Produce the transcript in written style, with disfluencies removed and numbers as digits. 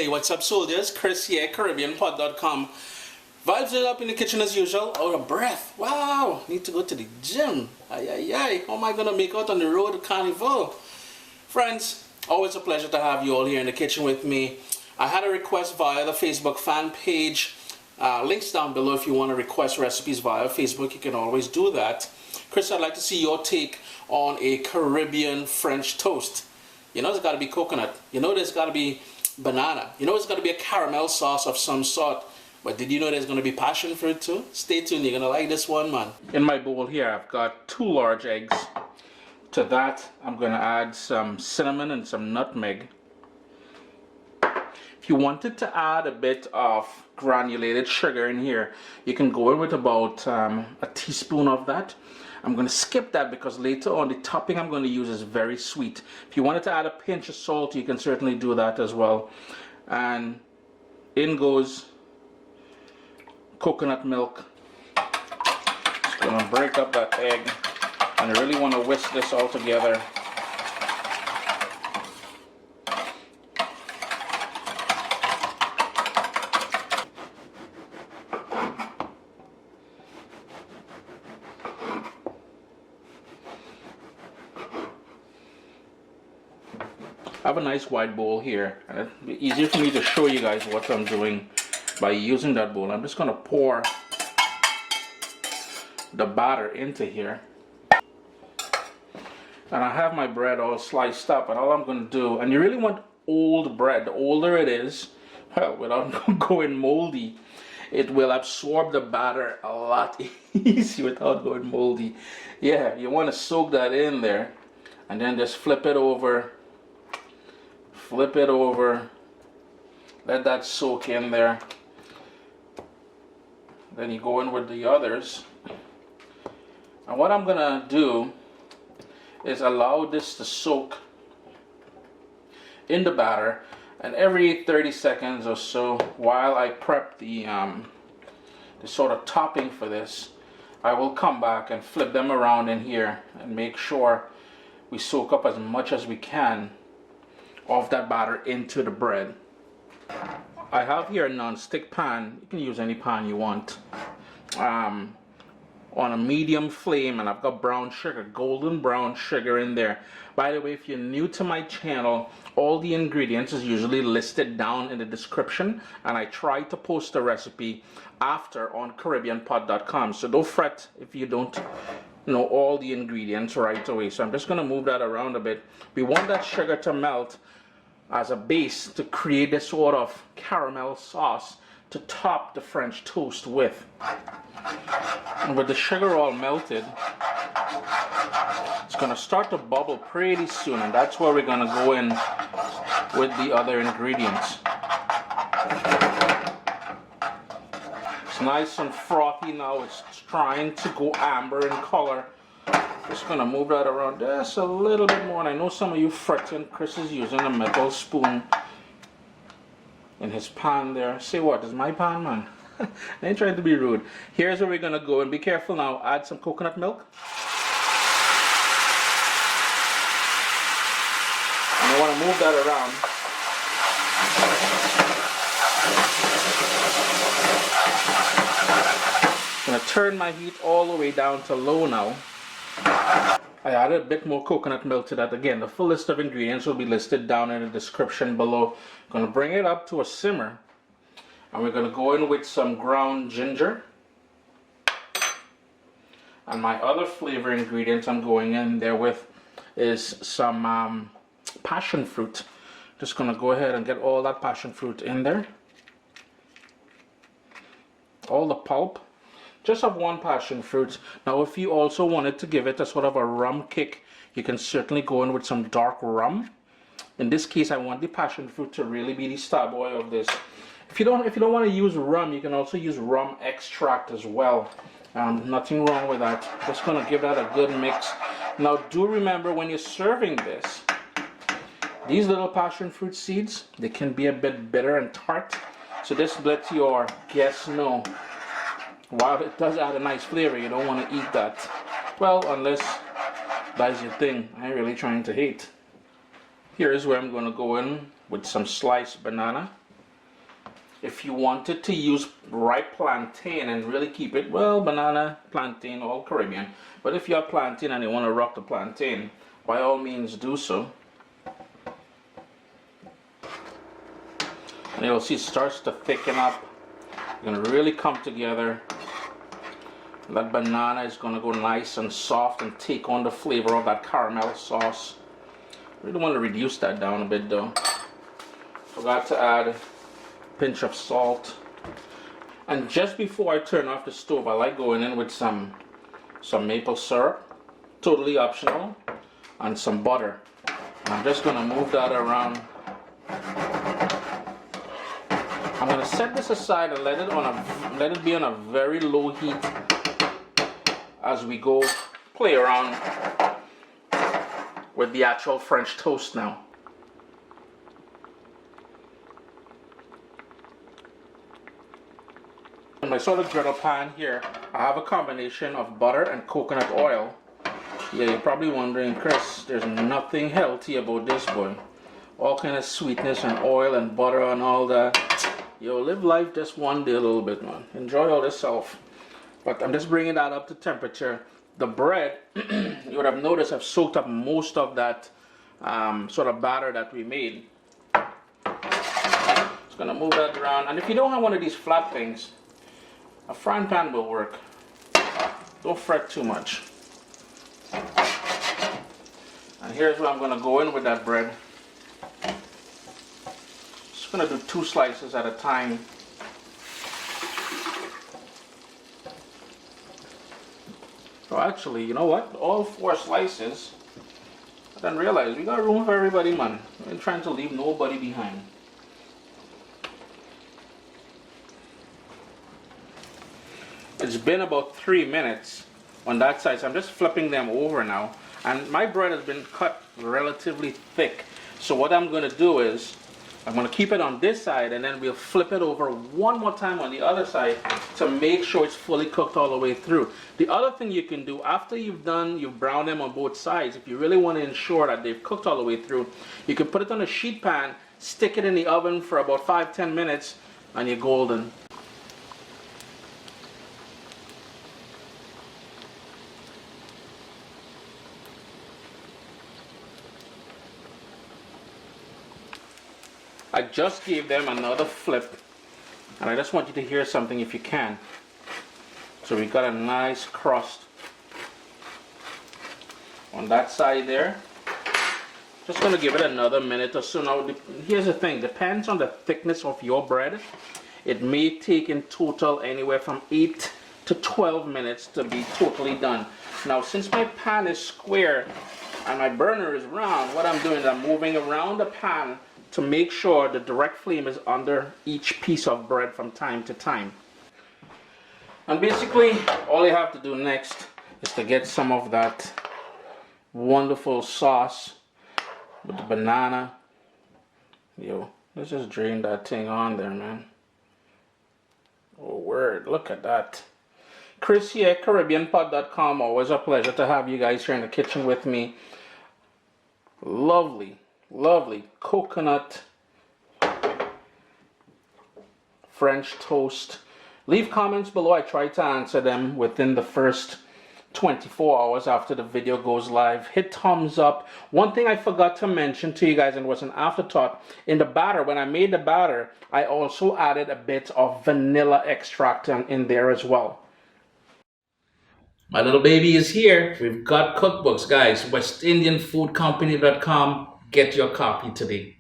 Hey, what's up, soldiers? Chris here, CaribbeanPod.com. Vibes it up in the kitchen as usual. Out of breath. Wow, need to go to the gym. Ay, ay, ay. How am I going to make out on the road to Carnival? Friends, always a pleasure to have you all here in the kitchen with me. I had a request via the Facebook fan page. Links down below if you want to request recipes via Facebook. You can always do that. Chris, I'd like to see your take on a Caribbean French toast. You know there's got to be coconut. You know there's got to be banana. You know there's got to be a caramel sauce of some sort. But did you know there's going to be passion fruit too? Stay tuned, you're going to like this one, man. In my bowl here, I've got 2 large eggs. To that, I'm going to add some cinnamon and some nutmeg. If you wanted to add a bit of granulated sugar in here, you can go in with about a teaspoon of that. I'm going to skip that because later on the topping I'm going to use is very sweet. If you wanted to add a pinch of salt, you can certainly do that as well. And in goes coconut milk. Just going to break up that egg, and I really want to whisk this all together. I have a nice wide bowl here, and it'll be easier for me to show you guys what I'm doing by using that bowl. I'm just going to pour the batter into here, and I have my bread all sliced up, and all I'm going to do, and you really want old bread. The older it is, well, without going moldy, it will absorb the batter a lot easier without going moldy. Yeah, you want to soak that in there, and then just flip it over, let that soak in there. Then you go in with the others, and what I'm gonna do is allow this to soak in the batter, and every 30 seconds or so while I prep the sort of topping for this, I will come back and flip them around in here and make sure we soak up as much as we can of that batter into the bread. I have here a non-stick pan. You can use any pan you want, on a medium flame, and I've got brown sugar, golden brown sugar in there. By the way, if you're new to my channel, all the ingredients is usually listed down in the description, and I try to post the recipe after on CaribbeanPod.com, so don't fret if you don't know all the ingredients right away. So I'm just going to move that around a bit. We want that sugar to melt as a base to create this sort of caramel sauce to top the French toast with. And with the sugar all melted, it's going to start to bubble pretty soon, and that's where we're going to go in with the other ingredients. It's nice and frothy now. It's trying to go amber in color. Just gonna move that around just a little bit more, and I know some of you fretting. Chris is using a metal spoon in his pan there. Say what? Is my pan, man? I ain't trying to be rude. Here's where we're gonna go, and be careful now. Add some coconut milk. And I want to move that around. I'm gonna turn my heat all the way down to low now. I added a bit more coconut milk to that. Again, the full list of ingredients will be listed down in the description below. I'm going to bring it up to a simmer, and we're going to go in with some ground ginger. And my other flavor ingredients I'm going in there with is some passion fruit. Just going to go ahead and get all that passion fruit in there. All the pulp. Just have 1 passion fruit. Now if you also wanted to give it a sort of a rum kick, you can certainly go in with some dark rum. In this case, I want the passion fruit to really be the star boy of this. If you don't want to use rum, you can also use rum extract as well. Nothing wrong with that. Just going to give that a good mix. Now do remember, when you're serving this, these little passion fruit seeds, they can be a bit bitter and tart. So just let your guests know, while it does add a nice flavor, you don't want to eat that. Well, unless that's your thing. I ain't really trying to hate. Here is where I'm going to go in with some sliced banana. If you wanted to use ripe plantain and really keep it, well, banana, plantain, all Caribbean. But if you have plantain and you want to rock the plantain, by all means do so. And you'll see it starts to thicken up. It's going to really come together. That banana is going to go nice and soft and take on the flavor of that caramel sauce. Really want to reduce that down a bit though. Forgot to add a pinch of salt. And just before I turn off the stove, I like going in with some maple syrup, totally optional, and some butter. And I'm just going to move that around. I'm going to set this aside and let it be on a very low heat as we go play around with the actual French toast now. In my sort of griddle pan here, I have a combination of butter and coconut oil. Yeah, you're probably wondering, Chris, there's nothing healthy about this, boy. All kind of sweetness and oil and butter and all that. Yo, live life just one day a little bit, man. Enjoy all this self. But I'm just bringing that up to temperature. The bread, you would have noticed I've soaked up most of that sort of batter that we made. Just gonna move that around. And if you don't have one of these flat things, a frying pan will work. Don't fret too much. And here's where I'm gonna go in with that bread. Just gonna do 2 slices at a time. Oh, actually, you know what? All 4 slices. I didn't realize we got room for everybody, man. We're trying to leave nobody behind. It's been about 3 minutes on that side, so I'm just flipping them over now. And my bread has been cut relatively thick. So what I'm going to do is, I'm going to keep it on this side and then we'll flip it over one more time on the other side to make sure it's fully cooked all the way through. The other thing you can do after you've browned them on both sides, if you really want to ensure that they've cooked all the way through, you can put it on a sheet pan, stick it in the oven for about 5-10 minutes, and you're golden. I just gave them another flip, and I just want you to hear something if you can. So we got a nice crust on that side there. Just going to give it another minute or so. Now here's the thing, depends on the thickness of your bread. It may take in total anywhere from 8 to 12 minutes to be totally done. Now since my pan is square and my burner is round, what I'm doing is I'm moving around the pan to make sure the direct flame is under each piece of bread from time to time. And basically all you have to do next is to get some of that wonderful sauce with the banana. Yo, let's just drain that thing on there, man. Oh word, look at that. Chris here, CaribbeanPot.com. Always a pleasure to have you guys here in the kitchen with me. Lovely, lovely coconut French toast. Leave comments below. I try to answer them within the first 24 hours after the video goes live. Hit thumbs up. One thing I forgot to mention to you guys, and was an afterthought, in the batter, when I made the batter, I also added a bit of vanilla extract in there as well. My little baby is here. We've got cookbooks, guys. WestIndianFoodCompany.com. Get your copy today.